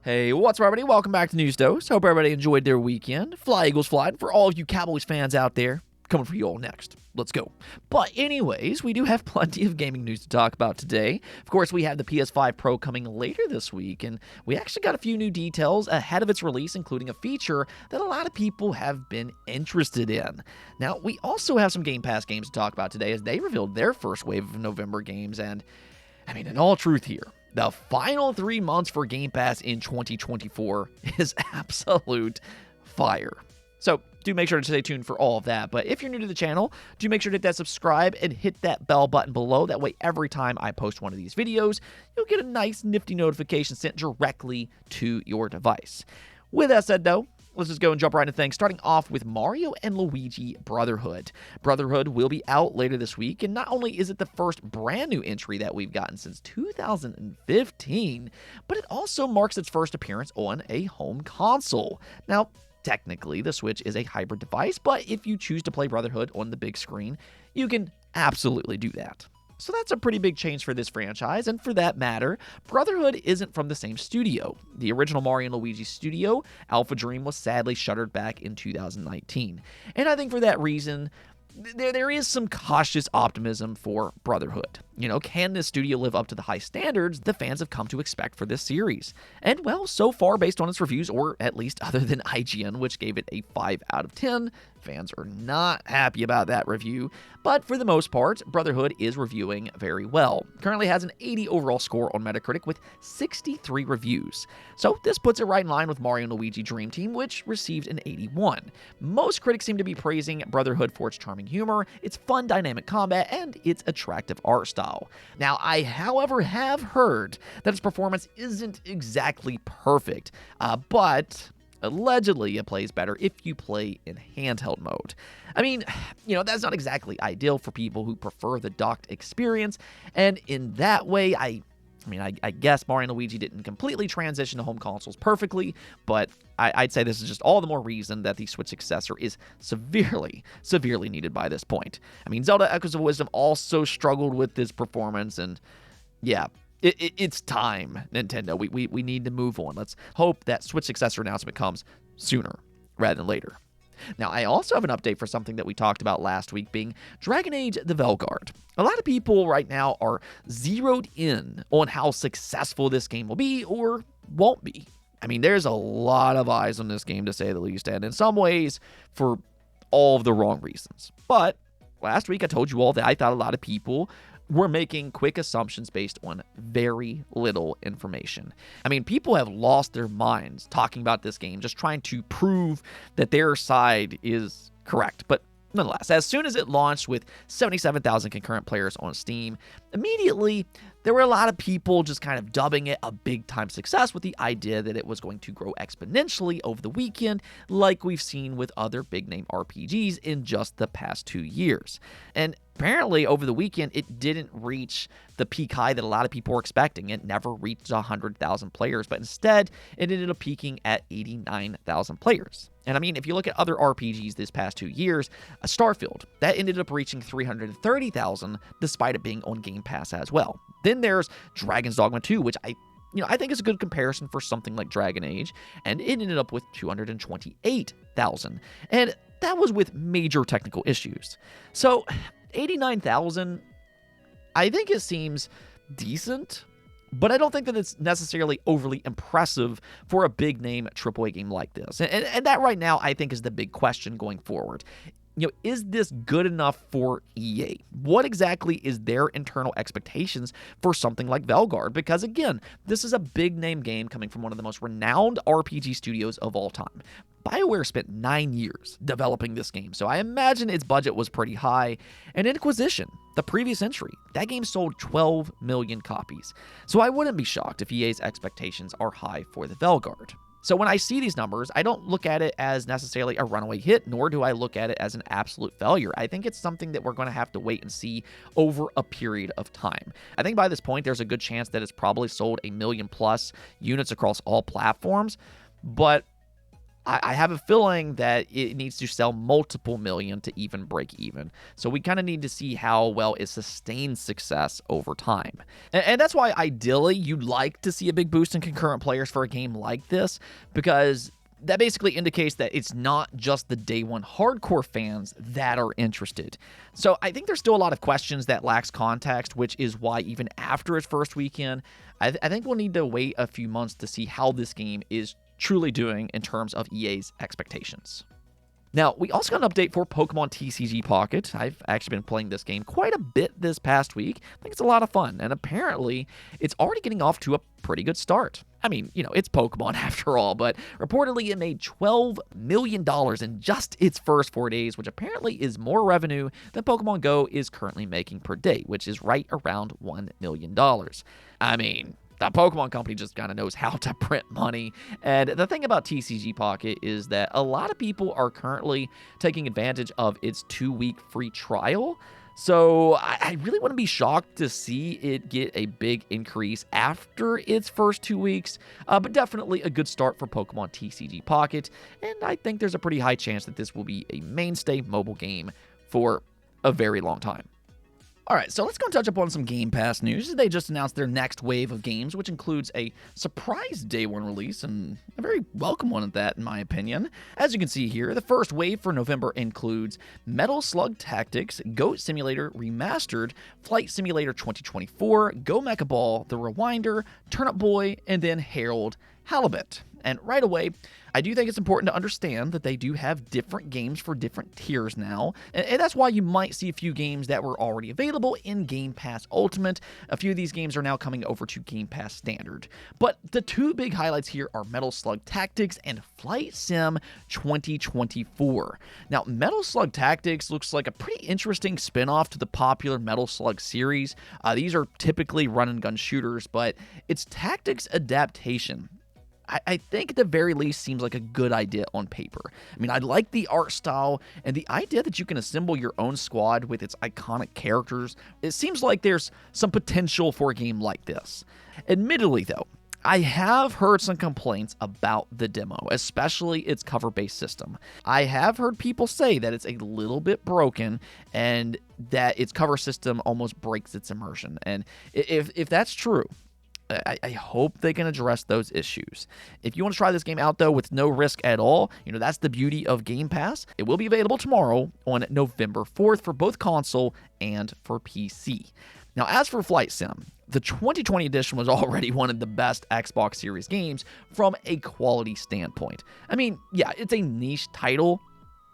Hey, what's up, everybody? Welcome back to News Dose. Hope everybody enjoyed their weekend. Fly Eagles fly. And for all of you Cowboys fans out there, coming for you all next. Let's go. But anyways, we do have plenty of gaming news to talk about today. Of course, we have the PS5 Pro coming later this week, and we actually got a few new details ahead of its release, including a feature that a lot of people have been interested in. Now, we also have some Game Pass games to talk about today as they revealed their first wave of November games, and in all truth here, the final 3 months for Game Pass in 2024 is absolute fire. So do make sure to stay tuned for all of that. But if you're new to the channel, do make sure to hit that subscribe and hit that bell button below. That way, every time I post one of these videos, you'll get a nice nifty notification sent directly to your device. With that said, though, let's just go and jump right into things, starting off with Mario and Luigi Brotherhood. Brotherhood will be out later this week, and not only is it the first brand new entry that we've gotten since 2015, but it also marks its first appearance on a home console. Now, technically, the Switch is a hybrid device, but if you choose to play Brotherhood on the big screen, you can absolutely do that. So that's a pretty big change for this franchise, and for that matter, Brotherhood isn't from the same studio. The original Mario and Luigi studio, Alpha Dream, was sadly shuttered back in 2019. And I think for that reason, there is some cautious optimism for Brotherhood. Can this studio live up to the high standards the fans have come to expect for this series? And well, so far, based on its reviews, or at least other than IGN, which gave it a 5 out of 10, fans are not happy about that review. But for the most part, Brotherhood is reviewing very well. Currently has an 80 overall score on Metacritic with 63 reviews. So this puts it right in line with Mario and Luigi Dream Team, which received an 81. Most critics seem to be praising Brotherhood for its charming humor, its fun dynamic combat, and its attractive art style. Now, I, however, have heard that its performance isn't exactly perfect, but allegedly it plays better if you play in handheld mode. That's not exactly ideal for people who prefer the docked experience, and in that way, I guess Mario and Luigi didn't completely transition to home consoles perfectly, but I'd say this is just all the more reason that the Switch successor is severely needed by this point. Zelda Echoes of Wisdom also struggled with this performance, and yeah, it's time, Nintendo. We need to move on. Let's hope that Switch successor announcement comes sooner rather than later. Now, I also have an update for something that we talked about last week, being Dragon Age the Veilguard. A lot of people right now are zeroed in on how successful this game will be or won't be. There's a lot of eyes on this game, to say the least, and in some ways, for all of the wrong reasons. But last week, I told you all that I thought a lot of people were making quick assumptions based on very little information. People have lost their minds talking about this game, just trying to prove that their side is correct. But nonetheless, as soon as it launched with 77,000 concurrent players on Steam, immediately there were a lot of people just kind of dubbing it a big-time success with the idea that it was going to grow exponentially over the weekend, like we've seen with other big-name RPGs in just the past 2 years. And apparently, over the weekend, it didn't reach the peak high that a lot of people were expecting. It never reached 100,000 players, but instead, it ended up peaking at 89,000 players. And if you look at other RPGs this past 2 years, Starfield, that ended up reaching 330,000 despite it being on Game Pass as well. Then there's Dragon's Dogma 2, which I think is a good comparison for something like Dragon Age, and it ended up with 228,000. And that was with major technical issues. So 89,000, I think it seems decent, but I don't think that it's necessarily overly impressive for a big-name AAA game like this. And that right now, I think, is the big question going forward. Is this good enough for EA? What exactly is their internal expectations for something like Veilguard? Because again, this is a big-name game coming from one of the most renowned RPG studios of all time. BioWare spent 9 years developing this game, so I imagine its budget was pretty high. And Inquisition, the previous entry, that game sold 12 million copies. So I wouldn't be shocked if EA's expectations are high for the Veilguard. So when I see these numbers, I don't look at it as necessarily a runaway hit, nor do I look at it as an absolute failure. I think it's something that we're going to have to wait and see over a period of time. I think by this point, there's a good chance that it's probably sold 1 million+ units across all platforms, but I have a feeling that it needs to sell multiple million to even break even. So we kind of need to see how well it sustains success over time. And that's why ideally you'd like to see a big boost in concurrent players for a game like this, because that basically indicates that it's not just the day one hardcore fans that are interested. So I think there's still a lot of questions that lacks context, which is why even after its first weekend, I think we'll need to wait a few months to see how this game is truly doing in terms of EA's expectations. Now, we also got an update for Pokemon TCG Pocket. I've actually been playing this game quite a bit this past week. I think it's a lot of fun, and apparently, it's already getting off to a pretty good start. I mean, it's Pokemon after all, but reportedly it made $12 million in just its first 4 days, which apparently is more revenue than Pokemon Go is currently making per day, which is right around $1 million. I mean, the Pokemon company just kind of knows how to print money. And the thing about TCG Pocket is that a lot of people are currently taking advantage of its 2-week free trial. So I really wouldn't be shocked to see it get a big increase after its first 2 weeks, but definitely a good start for Pokemon TCG Pocket. And I think there's a pretty high chance that this will be a mainstay mobile game for a very long time. All right, so let's go and touch up on some Game Pass news. They just announced their next wave of games, which includes a surprise day one release, and a very welcome one at that, in my opinion. As you can see here, the first wave for November includes Metal Slug Tactics, Goat Simulator Remastered, Flight Simulator 2024, Go Mecha Ball, The Rewinder, Turnip Boy, and then Harold Halibut. And right away, I do think it's important to understand that they do have different games for different tiers now, and that's why you might see a few games that were already available in Game Pass Ultimate. A few of these games are now coming over to Game Pass Standard. But the two big highlights here are Metal Slug Tactics and Flight Sim 2024. Now, Metal Slug Tactics looks like a pretty interesting spin-off to the popular Metal Slug series. These are typically run-and-gun shooters, but it's tactics adaptation. I think at the very least seems like a good idea on paper. I mean, I like the art style and the idea that you can assemble your own squad with its iconic characters. It seems like there's some potential for a game like this. Admittedly, though, I have heard some complaints about the demo, especially its cover-based system. I have heard people say that it's a little bit broken and that its cover system almost breaks its immersion. And if that's true, I hope they can address those issues. If you want to try this game out, though, with no risk at all, that's the beauty of Game Pass. It will be available tomorrow on November 4th for both console and for PC. Now, as for Flight Sim, the 2020 edition was already one of the best Xbox Series games from a quality standpoint. I mean, yeah, it's a niche title,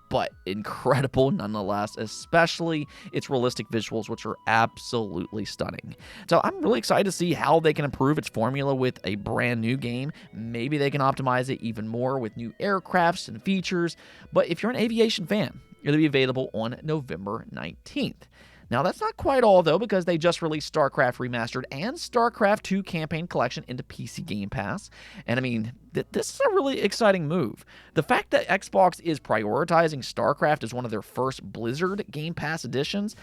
but incredible nonetheless, especially its realistic visuals, which are absolutely stunning. So I'm really excited to see how they can improve its formula with a brand new game. Maybe they can optimize it even more with new aircrafts and features. But if you're an aviation fan, it'll be available on November 19th. Now, that's not quite all, though, because they just released StarCraft Remastered and StarCraft 2 Campaign Collection into PC Game Pass. And I mean, this is a really exciting move. The fact that Xbox is prioritizing StarCraft as one of their first Blizzard Game Pass editions,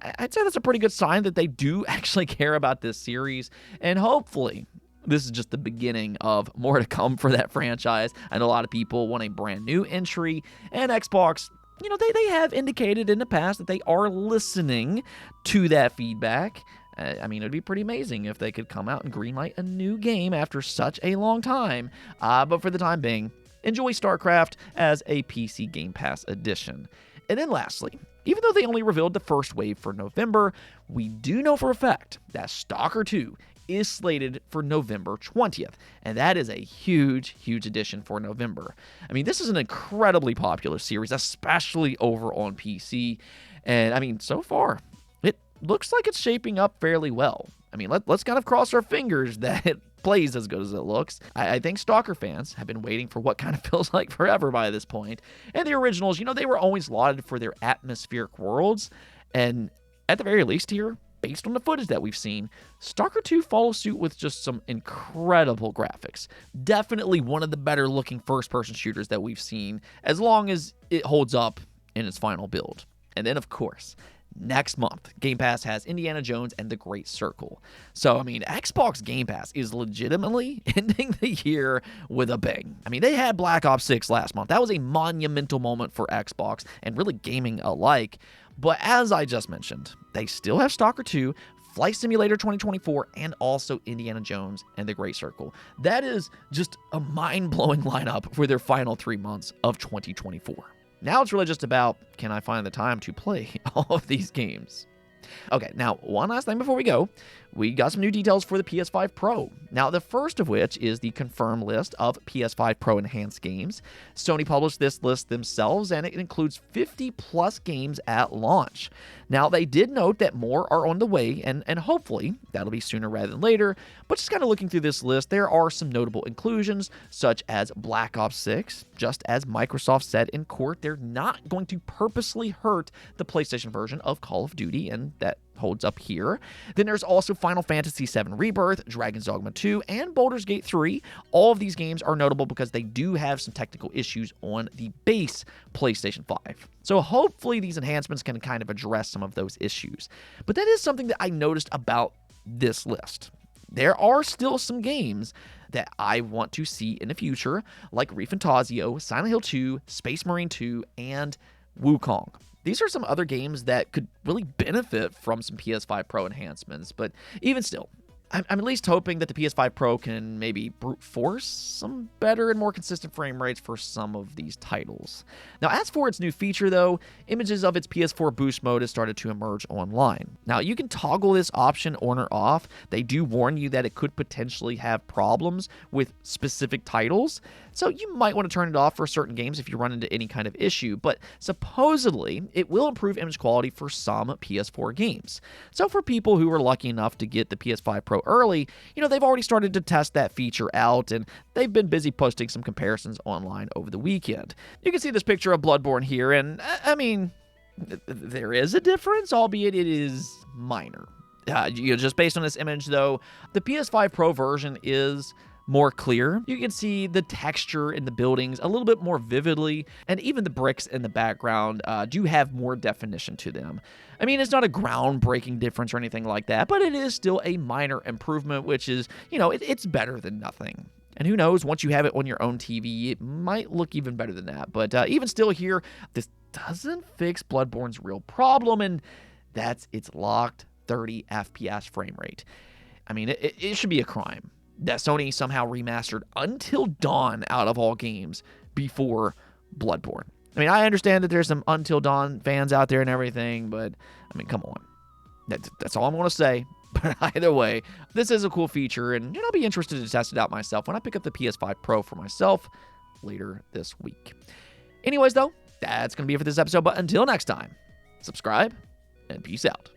I'd say that's a pretty good sign that they do actually care about this series. And hopefully, this is just the beginning of more to come for that franchise. I know a lot of people want a brand new entry, and Xbox, they have indicated in the past that they are listening to that feedback. I mean, it'd be pretty amazing if they could come out and greenlight a new game after such a long time. But for the time being, enjoy StarCraft as a PC Game Pass edition. And then lastly, even though they only revealed the first wave for November, we do know for a fact that Stalker 2 is slated for November 20th, and that is a huge, huge addition for November. I mean, this is an incredibly popular series, especially over on PC, and I mean, so far, it looks like it's shaping up fairly well. I mean, let's kind of cross our fingers that it plays as good as it looks. I think Stalker fans have been waiting for what kind of feels like forever by this point, and the originals, they were always lauded for their atmospheric worlds, and at the very least here, based on the footage that we've seen, Stalker 2 follows suit with just some incredible graphics. Definitely one of the better looking first-person shooters that we've seen, as long as it holds up in its final build. And then, of course, next month, Game Pass has Indiana Jones and the Great Circle. So, I mean, Xbox Game Pass is legitimately ending the year with a bang. I mean, they had Black Ops 6 last month. That was a monumental moment for Xbox and really gaming alike. But as I just mentioned, they still have Stalker 2, Flight Simulator 2024, and also Indiana Jones and the Great Circle. That is just a mind-blowing lineup for their final 3 months of 2024. Now it's really just about, can I find the time to play all of these games? Okay, now one last thing before we go. We got some new details for the PS5 Pro. Now, the first of which is the confirmed list of PS5 Pro enhanced games. Sony published this list themselves, and it includes 50 plus games at launch. Now, they did note that more are on the way, and hopefully that'll be sooner rather than later. But just kind of looking through this list, there are some notable inclusions, such as Black Ops 6. Just as Microsoft said in court, they're not going to purposely hurt the PlayStation version of Call of Duty, and that holds up here. Then there's also Final Fantasy VII Rebirth, Dragon's Dogma 2, and Baldur's Gate 3. All of these games are notable because they do have some technical issues on the base PlayStation 5. So hopefully these enhancements can kind of address some of those issues. But that is something that I noticed about this list. There are still some games that I want to see in the future, like Reef Fantasio, Silent Hill 2, Space Marine 2, and Wukong. These are some other games that could really benefit from some PS5 Pro enhancements, but even still, I'm at least hoping that the PS5 Pro can maybe brute force some better and more consistent frame rates for some of these titles. Now, as for its new feature, though, images of its PS4 boost mode has started to emerge online. Now, you can toggle this option on or off. They do warn you that it could potentially have problems with specific titles, so you might want to turn it off for certain games if you run into any kind of issue, but supposedly it will improve image quality for some PS4 games. So for people who were lucky enough to get the PS5 Pro early, they've already started to test that feature out, and they've been busy posting some comparisons online over the weekend. You can see this picture of Bloodborne here, and I mean, there is a difference, albeit it is minor. Just based on this image, though, the PS5 Pro version is more clear. You can see the texture in the buildings a little bit more vividly, and even the bricks in the background do have more definition to them. I mean, it's not a groundbreaking difference or anything like that, but it is still a minor improvement, which is, it's better than nothing. And who knows, once you have it on your own TV, it might look even better than that. But even still here, this doesn't fix Bloodborne's real problem, and that's its locked 30 FPS frame rate. I mean, it should be a crime that Sony somehow remastered Until Dawn out of all games before Bloodborne. I mean, I understand that there's some Until Dawn fans out there and everything, but, I mean, come on. That's all I'm going to say. But either way, this is a cool feature, and I'll be interested to test it out myself when I pick up the PS5 Pro for myself later this week. Anyways, though, that's going to be it for this episode, but until next time, subscribe, and peace out.